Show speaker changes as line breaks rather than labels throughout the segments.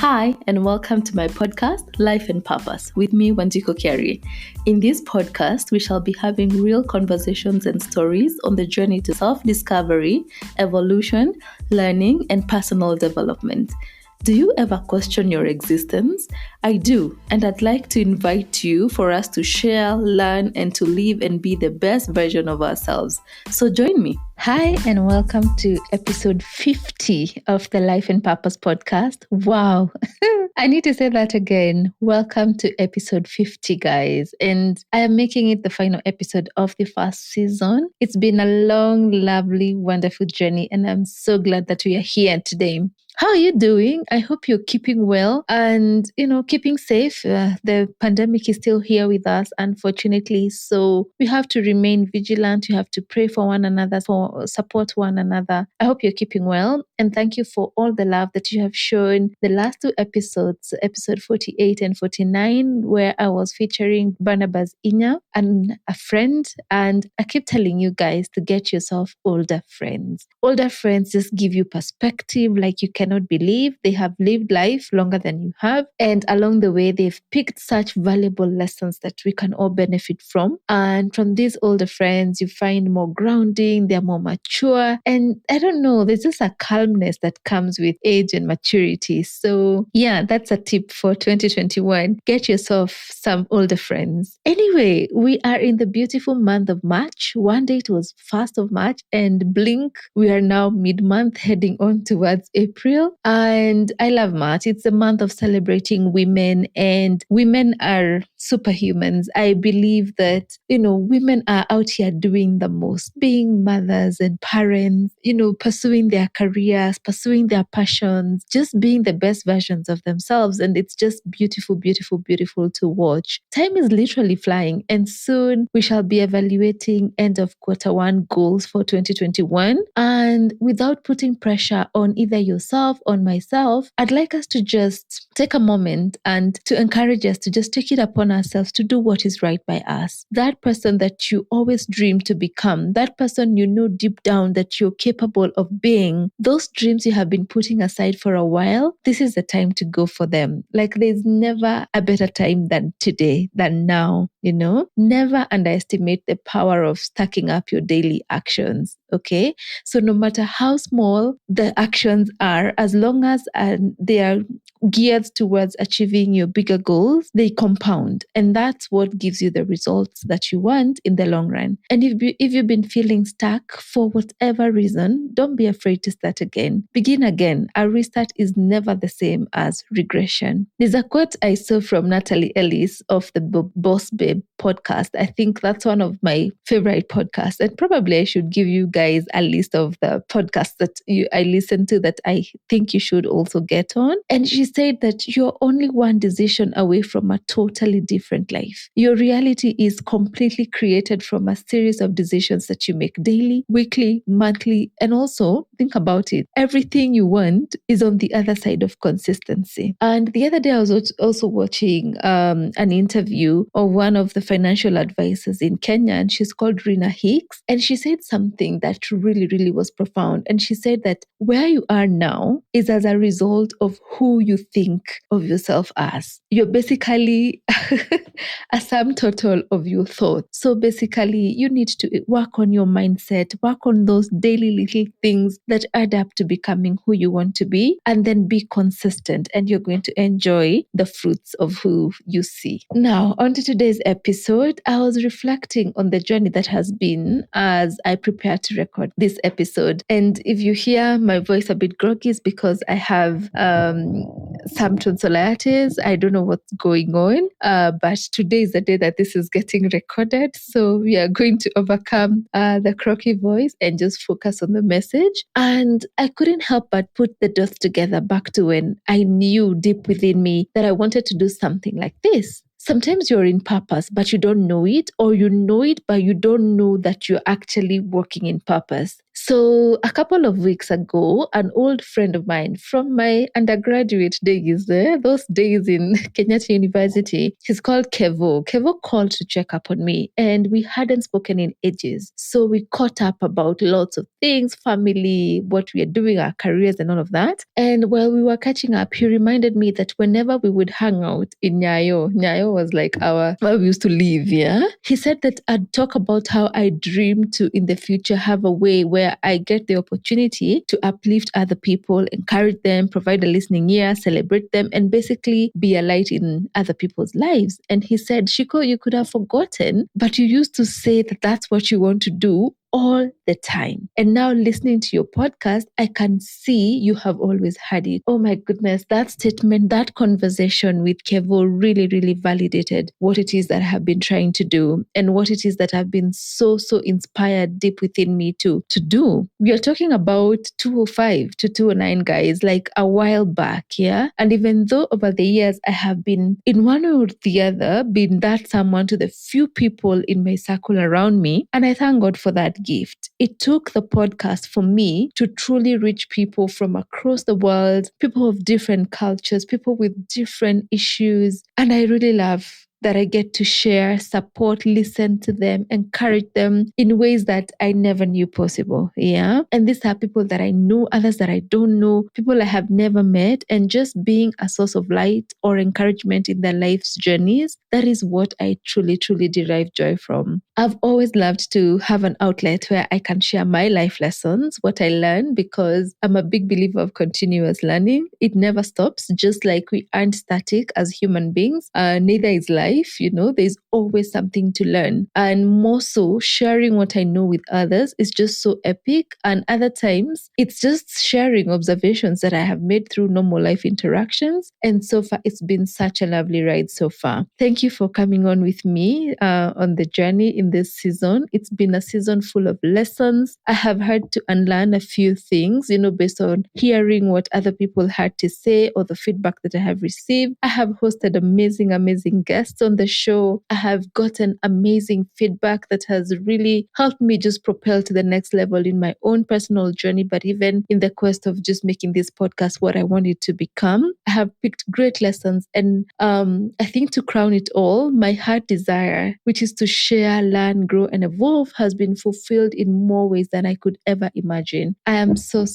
Hi, and welcome to my podcast, Life and Purpose, with me, Wanjiko Kiari. In this podcast, we shall be having real conversations and stories on the journey to self-discovery, evolution, learning, and personal development. Do you ever question your existence? I do, and I'd like to invite you for us to share, learn, and to live and be the best version of ourselves. So join me. Hi, and welcome to episode 50 of the Life and Purpose podcast. Wow, I need to say that again. Welcome to episode 50, guys. And I am making it the final episode of the first season. It's been a long, lovely, wonderful journey, and I'm so glad that we are here today. How are you doing? I hope you're keeping well and, keeping safe. The pandemic is still here with us, unfortunately. So we have to remain vigilant. You have to pray for one another, for support one another. I hope you're keeping well. And thank you for all the love that you have shown the last two episodes, episode 48 and 49, where I was featuring Barnabas Inya and a friend. And I keep telling you guys to get yourself older friends. Older friends just give you perspective like you cannot believe. They have lived life longer than you have. And along the way, they've picked such valuable lessons that we can all benefit from. And from these older friends, you find more grounding, they're more mature. And I don't know, there's just a calmness that comes with age and maturity. So yeah, that's a tip for 2021. Get yourself some older friends. Anyway, we are in the beautiful month of March. One day it was 1st of March and blink, we are now mid-month heading on towards April. And I love March. It's a month of celebrating women, and women are superhumans. I believe that, women are out here doing the most, being mothers and parents, pursuing their careers, pursuing their passions, just being the best versions of themselves. And it's just beautiful, beautiful, beautiful to watch. Time is literally flying, and soon we shall be evaluating end of quarter 1 goals for 2021. And without putting pressure on either yourself, on myself, I'd like us to just take a moment and to encourage us to just take it upon ourselves to do what is right by us. That person that you always dream to become, that person you know deep down that you're capable of being, those dreams you have been putting aside for a while, this is the time to go for them. Like there's never a better time than today, than now, Never underestimate the power of stacking up your daily actions, okay? So no matter how small the actions are, as long as they are geared towards achieving your bigger goals, they compound. And that's what gives you the results that you want in the long run. And if you've been feeling stuck for whatever reason, don't be afraid to start again. Begin again. A restart is never the same as regression. There's a quote I saw from Natalie Ellis of the Boss Babe podcast. I think that's one of my favorite podcasts. And probably I should give you guys a list of the podcasts that I listen to that I think you should also get on. And she said that you're only one decision away from a totally different life. Your reality is completely created from a series of decisions that you make daily, weekly, monthly, and also think about it. Everything you want is on the other side of consistency. And the other day I was also watching an interview of one of the financial advisors in Kenya, and she's called Rina Hicks. And she said something that really, really was profound. And she said that where you are now is as a result of who you think of yourself as. You're basically a sum total of your thoughts. So basically, you need to work on your mindset, work on those daily little things that add up to becoming who you want to be, and then be consistent, and you're going to enjoy the fruits of who you see. Now, on to today's episode. I was reflecting on the journey that has been as I prepare to record this episode. And if you hear my voice a bit groggy, it's because I have some tonsillitis. I don't know what's going on, but today is the day that this is getting recorded. So we are going to overcome the croaky voice and just focus on the message. And I couldn't help but put the dots together back to when I knew deep within me that I wanted to do something like this. Sometimes you're in purpose, but you don't know it, or you know it, but you don't know that you're actually working in purpose. So a couple of weeks ago, an old friend of mine from my undergraduate days, those days in Kenyatta University, he's called Kevo. Kevo called to check up on me, and we hadn't spoken in ages. So we caught up about lots of things, family, what we are doing, our careers, and all of that. And while we were catching up, he reminded me that whenever we would hang out in Nyayo was like where we used to live, yeah? He said that I'd talk about how I dream to, in the future, have a way where I get the opportunity to uplift other people, encourage them, provide a listening ear, celebrate them, and basically be a light in other people's lives. And he said, Shiko, you could have forgotten, but you used to say that that's what you want to do all the time. And now listening to your podcast, I can see you have always had it. Oh my goodness, that statement, that conversation with Kevo really, really validated what it is that I have been trying to do and what it is that I've been so inspired deep within me to do. We are talking about 205 to 209, guys, like a while back, yeah? And even though over the years I have been in one way or the other, been that someone to the few people in my circle around me, and I thank God for that gift. It took the podcast for me to truly reach people from across the world, people of different cultures, people with different issues. And I really love that I get to share, support, listen to them, encourage them in ways that I never knew possible. Yeah. And these are people that I know, others that I don't know, people I have never met, and just being a source of light or encouragement in their life's journeys. That is what I truly derive joy from. I've always loved to have an outlet where I can share my life lessons, what I learn, because I'm a big believer of continuous learning. It never stops, just like we aren't static as human beings. Neither is life. There's always something to learn. And more so, sharing what I know with others is just so epic. And other times, it's just sharing observations that I have made through normal life interactions. And so far, it's been such a lovely ride so far. Thank you for coming on with me on the journey in this season. It's been a season full of lessons. I have had to unlearn a few things, based on hearing what other people had to say or the feedback that I have received. I have hosted amazing guests on the show. I have gotten amazing feedback that has really helped me just propel to the next level in my own personal journey, but even in the quest of just making this podcast what I want it to become. I have picked great lessons, and I think to crown it all, my heart desire, which is to share, learn, grow, and evolve, has been fulfilled in more ways than I could ever imagine. I am so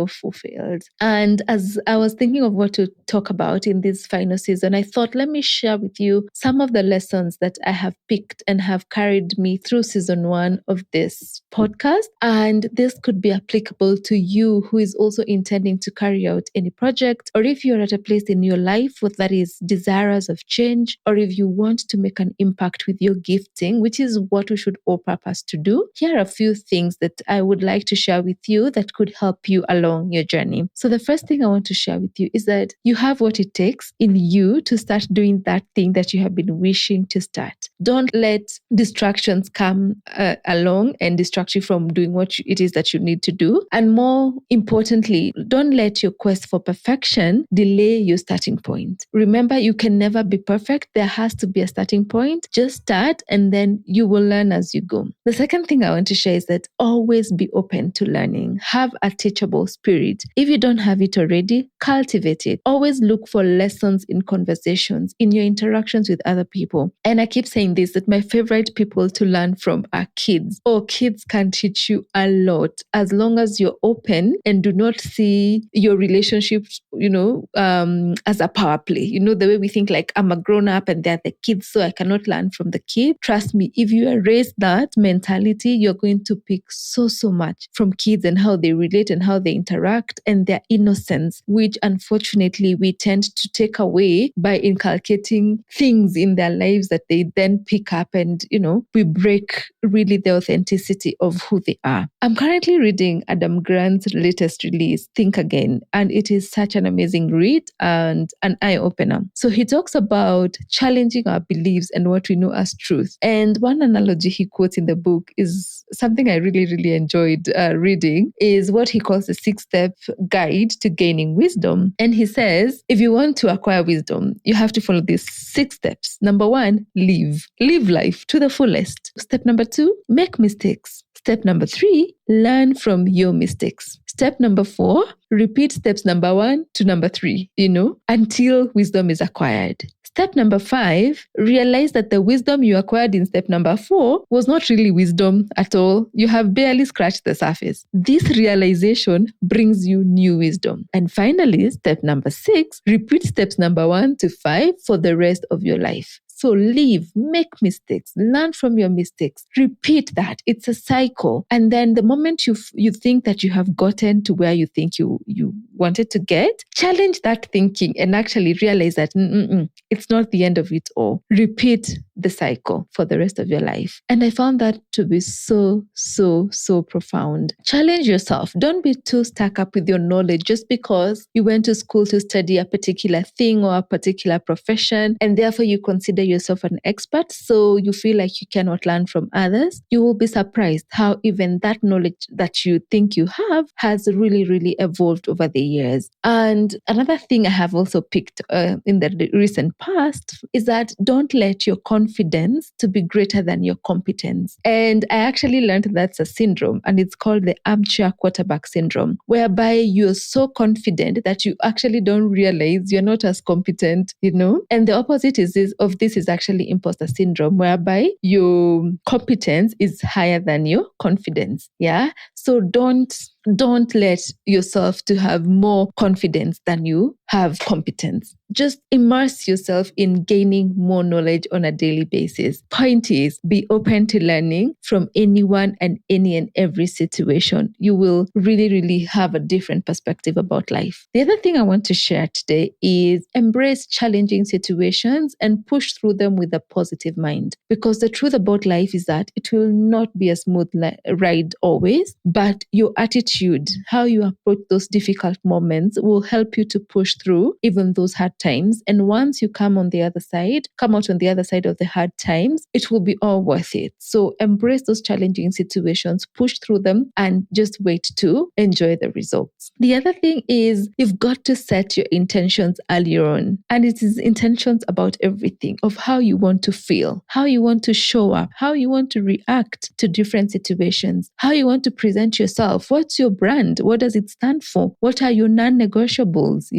fulfilled. And as I was thinking of what to talk about in this final season, I thought, let me share with you some of the lessons that I have picked and have carried me through season 1 of this podcast. And this could be applicable to you who is also intending to carry out any project, or if you're at a place in your life that is desirous of change, or if you want to make an impact with your gifting, which is what we should all purpose to do. Here are a few things that I would like to share with you that could help you along your journey. So the first thing I want to share with you is that you have what it takes in you to start doing that thing that you have been wishing to start. Don't let distractions come along and distract you from doing what it is that you need to do. And more importantly, don't let your quest for perfection delay your starting point. Remember, you can never be perfect. There has to be a starting point. Just start, and then you will learn as you go. The second thing I want to share is that always be open to learning. Have a teachable spirit. If you don't have it already, cultivate it. Always look for lessons in conversations, in your interactions with other people. And I keep saying this, that my favorite people to learn from are kids. Kids can teach you a lot as long as you're open and do not see your relationships, as a power play. The way we think, like, I'm a grown up and they're the kids, so I cannot learn from the kid. Trust me, if you erase that mentality, you're going to pick so much from kids and how they relate and how they interact and their innocence, which unfortunately we tend to take away by inculcating things in their lives that they then pick up, and we break really the authenticity of who they are. I'm currently reading Adam Grant's latest release, Think Again, and it is such an amazing read and an eye-opener. So he talks about challenging our beliefs and what we know as truth. And one analogy he quotes in the book is something I really enjoyed reading, is what he calls the 6-step guide to gaining wisdom. And he says, if you want to acquire wisdom, you have to follow these 6 8 steps. Number 1, live. Live life to the fullest. Step number 2, make mistakes. Step number 3, learn from your mistakes. Step number 4, repeat steps number 1 to number 3, until wisdom is acquired. Step number 5, realize that the wisdom you acquired in step number 4 was not really wisdom at all. You have barely scratched the surface. This realization brings you new wisdom. And finally, step number 6, repeat steps number 1 to 5 for the rest of your life. So live, make mistakes, learn from your mistakes, repeat that. It's a cycle. And then the moment you think that you have gotten to where you think you wanted to get, challenge that thinking and actually realize that it's not the end of it all. Repeat the cycle for the rest of your life. And I found that to be so, so, so profound. Challenge yourself. Don't be too stuck up with your knowledge just because you went to school to study a particular thing or a particular profession, and therefore you consider yourself an expert, so you feel like you cannot learn from others. You will be surprised how even that knowledge that you think you have has really, really evolved over the years. And another thing I have also picked in the recent past is that don't let your confidence to be greater than your competence. And I actually learned that's a syndrome, and it's called the Amcha quarterback syndrome, whereby you're so confident that you actually don't realize you're not as competent, And the opposite of this is actually imposter syndrome, whereby your competence is higher than your confidence. Yeah. So don't let yourself to have more confidence than you have competence. Just immerse yourself in gaining more knowledge on a daily basis. Point is, be open to learning from anyone and any and every situation. You will really, really have a different perspective about life. The other thing I want to share today is embrace challenging situations and push through them with a positive mind. Because the truth about life is that it will not be a smooth ride always, but your attitude, how you approach those difficult moments will help you to push through even those hard times. And once you come out on the other side of the hard times, it will be all worth it. So embrace those challenging situations, push through them, and just wait to enjoy the results. The other thing is you've got to set your intentions earlier on. And it is intentions about everything, of how you want to feel, how you want to show up, how you want to react to different situations, how you want to present yourself. What's your brand? What does it stand for? What are your non-negotiables?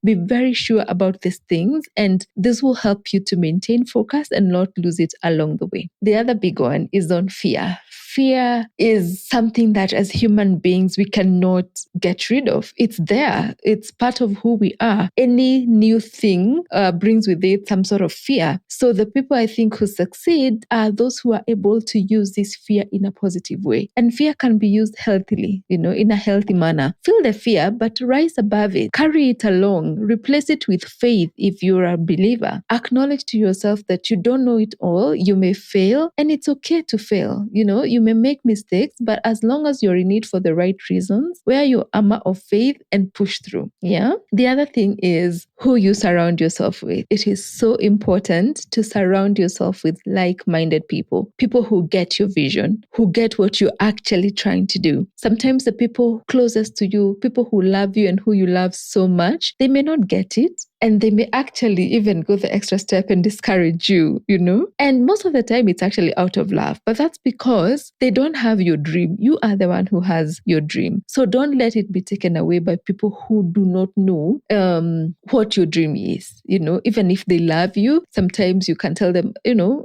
Be very sure about these things, and this will help you to maintain focus and not lose it along the way. The other big one is on fear. Fear is something that as human beings, we cannot get rid of. It's there. It's part of who we are. Any new thing brings with it some sort of fear. So the people I think who succeed are those who are able to use this fear in a positive way. And fear can be used healthily, in a healthy manner. Feel the fear, but rise above it. Carry it along. Replace it with faith if you're a believer. Acknowledge to yourself that you don't know it all. You may fail, and it's okay to fail. You may make mistakes, but as long as you're in it for the right reasons, wear your armor of faith and push through. Yeah. The other thing is who you surround yourself with. It is so important to surround yourself with like-minded people who get your vision, who get what you're actually trying to do. Sometimes the people closest to you, people who love you and who you love so much, they may not get it. And they may actually even go the extra step and discourage you, And most of the time, it's actually out of love. But that's because they don't have your dream. You are the one who has your dream. So don't let it be taken away by people who do not know what your dream is. Even if they love you, sometimes you can tell them,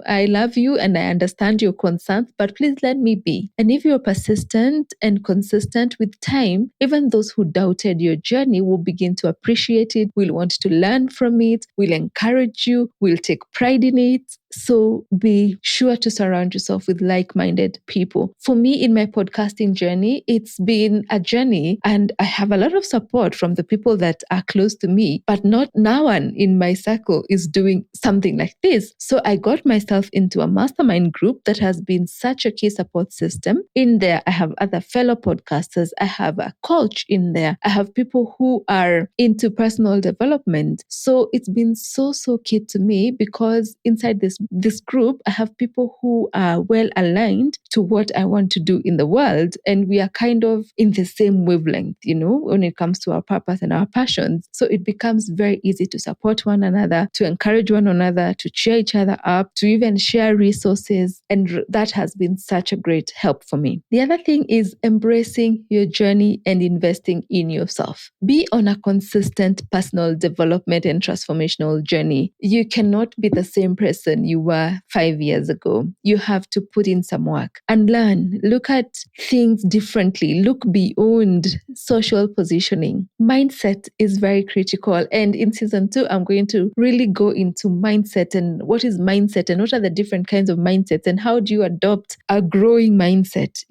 I love you and I understand your concerns, but please let me be. And if you're persistent and consistent with time, even those who doubted your journey will begin to appreciate it, will want to learn from it, will encourage you, will take pride in it. So be sure to surround yourself with like-minded people. For me, in my podcasting journey, it's been a journey, and I have a lot of support from the people that are close to me, but not no one in my circle is doing something like this. So I got myself into a mastermind group that has been such a key support system. In there, I have other fellow podcasters. I have a coach in there. I have people who are into personal development. So it's been so key to me, because inside this this group, I have people who are well aligned to what I want to do in the world. And we are kind of in the same wavelength, when it comes to our purpose and our passions. So it becomes very easy to support one another, to encourage one another, to cheer each other up, to even share resources. And that has been such a great help for me. The other thing is embracing your journey and investing in yourself. Be on a consistent personal development and transformational journey. You cannot be the same person you were 5 years ago. You have to put in some work and learn. Look at things differently. Look beyond social positioning. Mindset is very critical. And in season 2, I'm going to really go into mindset and what is mindset and what are the different kinds of mindsets and how do you adopt a growing mindset,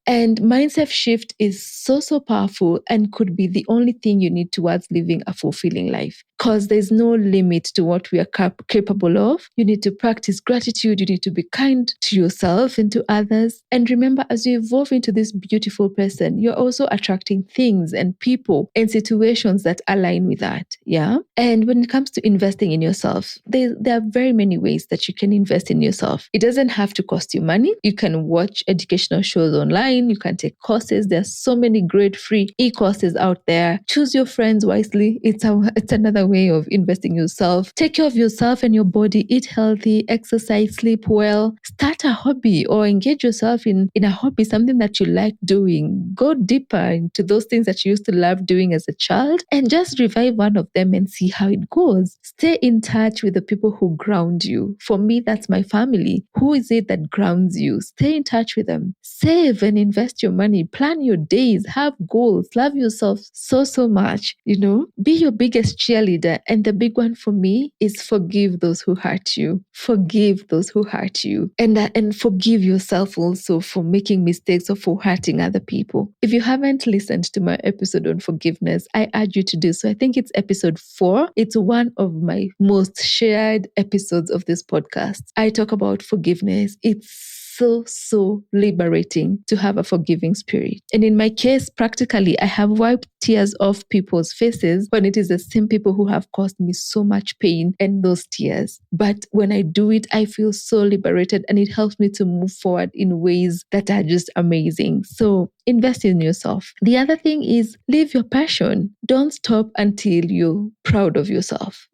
And mindset shift is so powerful and could be the only thing you need towards living a fulfilling life. Because there's no limit to what we are capable of. You need to practice gratitude. You need to be kind to yourself and to others. And remember, as you evolve into this beautiful person, you're also attracting things and people and situations that align with that. Yeah. And when it comes to investing in yourself, there are very many ways that you can invest in yourself. It doesn't have to cost you money. You can watch educational shows online. You can take courses. There are so many great free e-courses out there. Choose your friends wisely. It's another way of investing in yourself. Take care of yourself and your body. Eat healthy, exercise, sleep well. Start a hobby or engage yourself in a hobby, something that you like doing. Go deeper into those things that you used to love doing as a child and just revive one of them and see how it goes. Stay in touch with the people who ground you. For me, that's my family. Who is it that grounds you? Stay in touch with them. Save and invest your money. Plan your days. Have goals. Love yourself so much. Be your biggest cheerleader. And the big one for me is forgive those who hurt you. Forgive those who hurt you. And forgive yourself also for making mistakes or for hurting other people. If you haven't listened to my episode on forgiveness, I urge you to do so. I think it's episode 4. It's one of my most shared episodes of this podcast. I talk about forgiveness. It's so liberating to have a forgiving spirit. And in my case, practically, I have wiped tears off people's faces when it is the same people who have caused me so much pain and those tears. But when I do it, I feel so liberated and it helps me to move forward in ways that are just amazing. So invest in yourself. The other thing is live your passion. Don't stop until you're proud of yourself.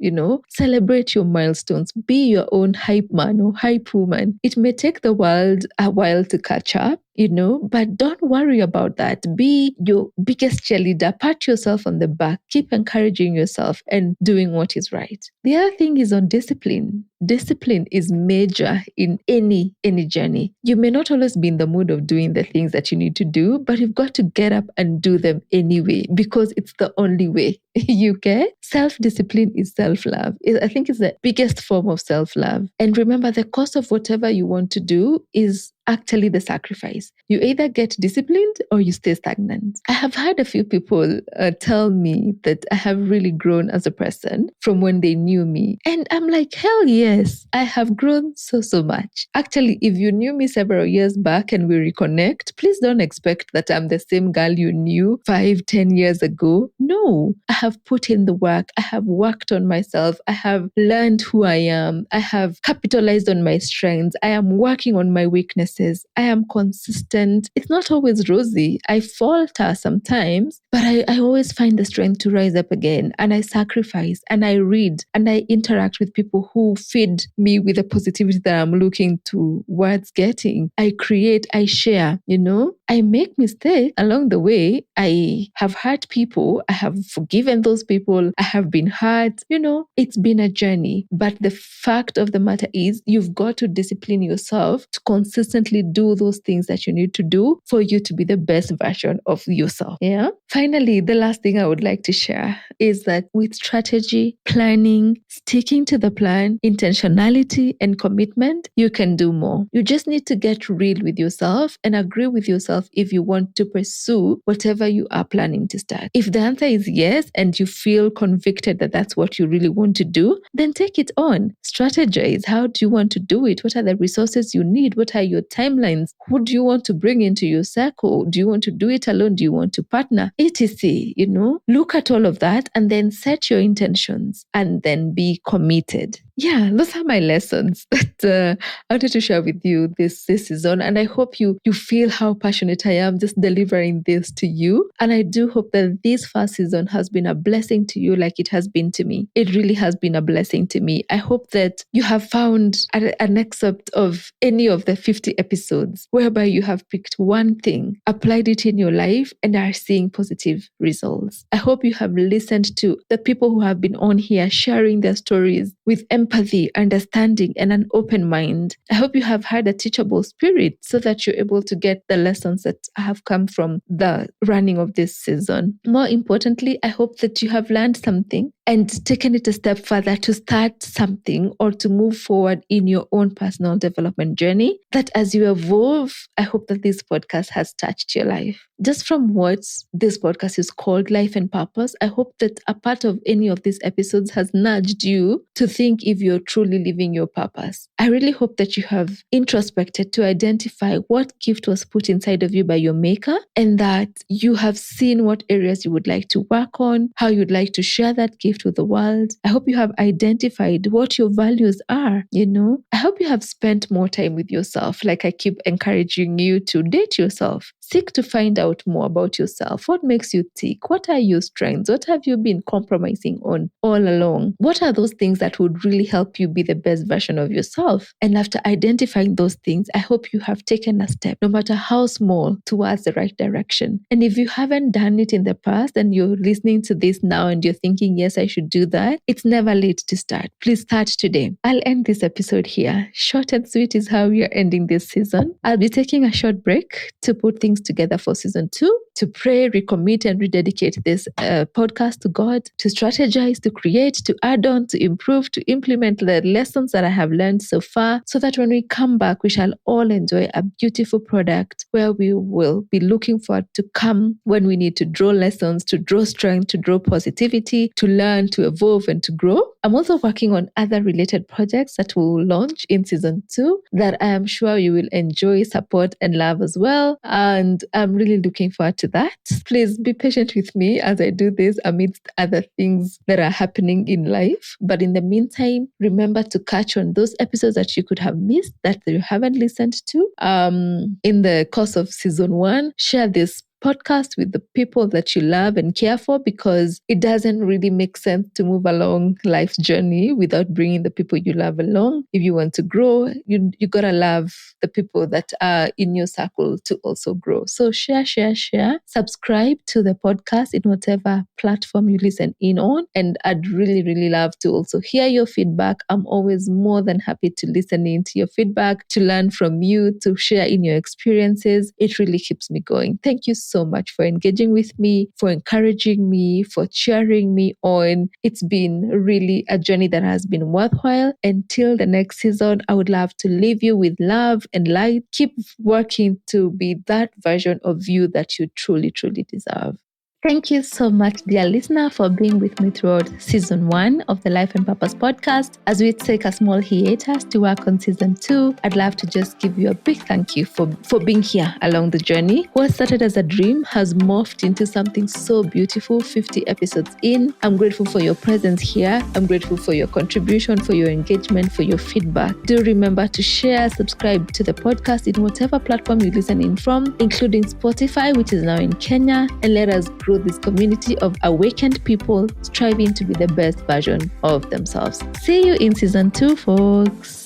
Celebrate your milestones. Be your own hype man or hype woman. It may take the world a while to catch up, but don't worry about that. Be your biggest cheerleader. Pat yourself on the back. Keep encouraging yourself and doing what is right. The other thing is on discipline. Discipline is major in any journey. You may not always be in the mood of doing the things that you need to do, but you've got to get up and do them anyway because it's the only way. You get? Self-discipline is self-love. I think it's the biggest form of self-love. And remember, the cost of whatever you want to do is actually the sacrifice. You either get disciplined or you stay stagnant. I have had a few people tell me that I have really grown as a person from when they knew me. And I'm like, hell yes, I have grown so much. Actually, if you knew me several years back and we reconnect, please don't expect that I'm the same girl you knew 5-10 years ago. No, I have put in the work. I have worked on myself. I have learned who I am. I have capitalized on my strengths. I am working on my weaknesses. I am consistent. It's not always rosy. I falter sometimes, but I always find the strength to rise up again. And I sacrifice and I read and I interact with people who feed me with the positivity that I'm looking towards getting. I create, I share, I make mistakes along the way. I have hurt people. I have forgiven those people. I have been hurt. It's been a journey. But the fact of the matter is you've got to discipline yourself to consistently do those things that you need to do for you to be the best version of yourself. Yeah. Finally, the last thing I would like to share is that with strategy, planning, sticking to the plan, intentionality, and commitment, you can do more. You just need to get real with yourself and agree with yourself if you want to pursue whatever you are planning to start. If the answer is yes, and you feel convicted that that's what you really want to do, then take it on. Strategize. How do you want to do it? What are the resources you need? What are your timelines? Who do you want to bring into your circle? Do you want to do it alone? Do you want to partner? etc. Look at all of that and then set your intentions and then be committed. yeah, those are my lessons that I wanted to share with you this season. And I hope you feel how passionate I am just delivering this to you. And I do hope that this first season has been a blessing to you like it has been to me. It really has been a blessing to me. I hope that you have found an excerpt of any of the 50 episodes whereby you have picked one thing, applied it in your life, and are seeing positive results. I hope you have listened to the people who have been on here sharing their stories with empathy, understanding, and an open mind. I hope you have had a teachable spirit so that you're able to get the lessons that have come from the running of this season. More importantly, I hope that you have learned something and taken it a step further to start something or to move forward in your own personal development journey. That as you evolve, I hope that this podcast has touched your life. Just from what this podcast is called, Life and Purpose, I hope that a part of any of these episodes has nudged you to think if you're truly living your purpose. I really hope that you have introspected to identify what gift was put inside of you by your maker, and that you have seen what areas you would like to work on, how you'd like to share that gift with the world. I hope you have identified what your values are, I hope you have spent more time with yourself. Like I keep encouraging you to date yourself. Seek to find out more about yourself. What makes you tick? What are your strengths? What have you been compromising on all along? What are those things that would really help you be the best version of yourself? And after identifying those things, I hope you have taken a step, no matter how small, towards the right direction. And if you haven't done it in the past and you're listening to this now and you're thinking, yes, I should do that, it's never late to start. Please start today. I'll end this episode here. Short and sweet is how we are ending this season. I'll be taking a short break to put things together for season 2, to pray, recommit, and rededicate this podcast to God, to strategize, to create, to add on, to improve, to implement the lessons that I have learned so far, so that when we come back, we shall all enjoy a beautiful product where we will be looking forward to come when we need to draw lessons, to draw strength, to draw positivity, to learn, to evolve, and to grow. I'm also working on other related projects that will launch in season 2 that I am sure you will enjoy, support, and love as well. And I'm really looking forward to that. Please be patient with me as I do this amidst other things that are happening in life. But in the meantime, remember to catch on those episodes that you could have missed, that you haven't listened to in the course of season 1. Share this podcast with the people that you love and care for, because it doesn't really make sense to move along life's journey without bringing the people you love along. If you want to grow, you gotta love the people that are in your circle to also grow. So share. Subscribe to the podcast in whatever platform you listen in on, and I'd really, really love to also hear your feedback. I'm always more than happy to listen into your feedback, to learn from you, to share in your experiences. It really keeps me going. Thank you so much for engaging with me, for encouraging me, for cheering me on. It's been really a journey that has been worthwhile. Until the next season, I would love to leave you with love and light. Keep working to be that version of you that you truly, truly deserve. Thank you so much, dear listener, for being with me throughout season 1 of the Life and Purpose podcast. As we take a small hiatus to work on season 2, I'd love to just give you a big thank you for being here along the journey. What started as a dream has morphed into something so beautiful 50 episodes in. I'm grateful for your presence here. I'm grateful for your contribution, for your engagement, for your feedback. Do remember to share, subscribe to the podcast in whatever platform you listen in from, including Spotify, which is now in Kenya, and let us grow this community of awakened people striving to be the best version of themselves. See you in season 2, folks.